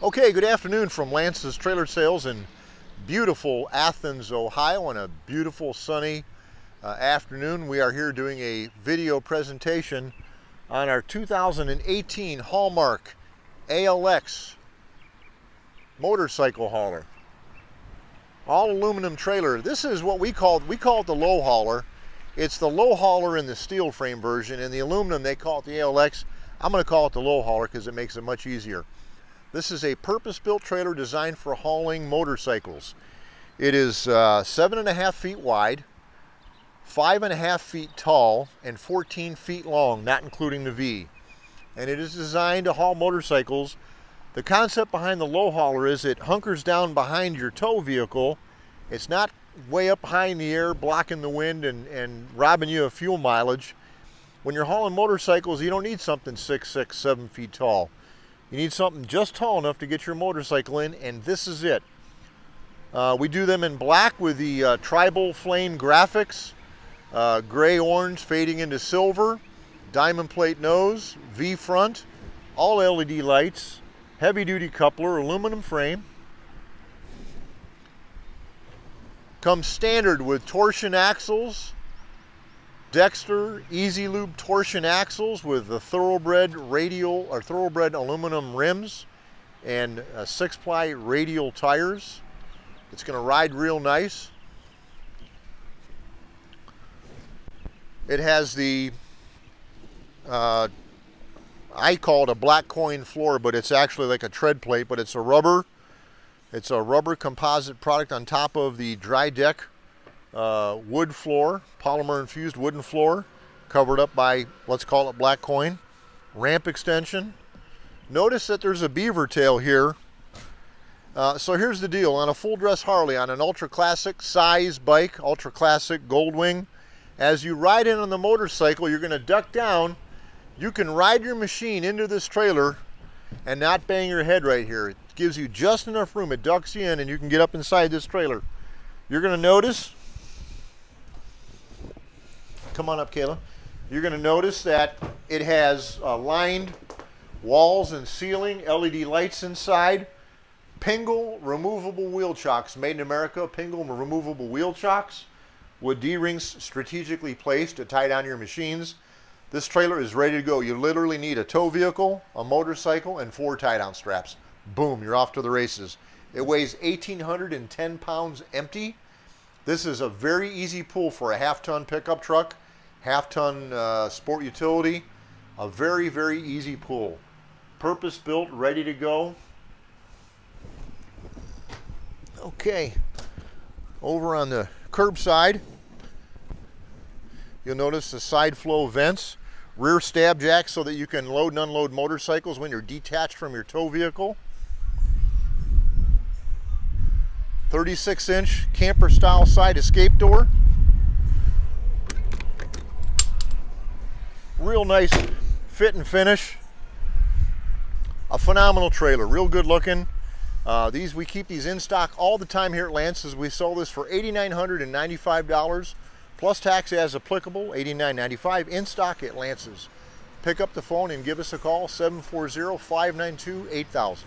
Okay, good afternoon from Lance's Trailer Sales in beautiful Athens, Ohio on a beautiful sunny afternoon. We are here doing a video presentation on our 2018 Haulmark ALX motorcycle hauler. All aluminum trailer. This is what we call it the low hauler. It's the low hauler in the steel frame version. In the aluminum they call it the ALX. I'm going to call it the low hauler because it makes it much easier. This is a purpose-built trailer designed for hauling motorcycles. It is 7.5 feet wide, 5.5 feet tall, and 14 feet long, not including the V. And it is designed to haul motorcycles. The concept behind the low hauler is it hunkers down behind your tow vehicle. It's not way up high in the air, blocking the wind and robbing you of fuel mileage. When you're hauling motorcycles, you don't need something 6'6", 7 feet tall. You need something just tall enough to get your motorcycle in, and this is it. We do them in black with the tribal flame graphics, gray-orange fading into silver, diamond plate nose, V front, all LED lights, heavy-duty coupler, aluminum frame. Comes standard with torsion axles, Dexter Easy Lube torsion axles with the thoroughbred radial or thoroughbred aluminum rims and 6-ply radial tires. It's going to ride real nice. It has the I call it a black coin floor, but it's actually like a tread plate, but it's a rubber composite product on top of the dry deck wood floor, polymer infused wooden floor, covered up by, let's call it black coin. Ramp extension. Notice that there's a beaver tail here. So here's the deal. On a full dress Harley, on an ultra classic size bike, ultra classic Goldwing, as you ride in on the motorcycle, you're going to duck down. You can ride your machine into this trailer and not bang your head right here. It gives you just enough room. It ducks you in and you can get up inside this trailer. You're going to notice, come on up, Kayla. You're going to notice that it has lined walls and ceiling, LED lights inside, Pingle removable wheel chocks, made in America, Pingle removable wheel chocks with D-rings strategically placed to tie down your machines. This trailer is ready to go. You literally need a tow vehicle, a motorcycle, and 4 tie-down straps. Boom, you're off to the races. It weighs 1,810 pounds empty. This is a very easy pull for a half-ton pickup truck, half-ton sport utility. A very, very easy pull. Purpose-built, ready to go. Okay, over on the curb side, you'll notice the side flow vents, rear stab jacks so that you can load and unload motorcycles when you're detached from your tow vehicle. 36-inch camper style side escape door. Real nice fit and finish. A phenomenal trailer, real good looking. We keep these in stock all the time here at Lance's. We sold this for $8,995 plus tax as applicable, $89.95 in stock at Lance's. Pick up the phone and give us a call, 740-592-8000.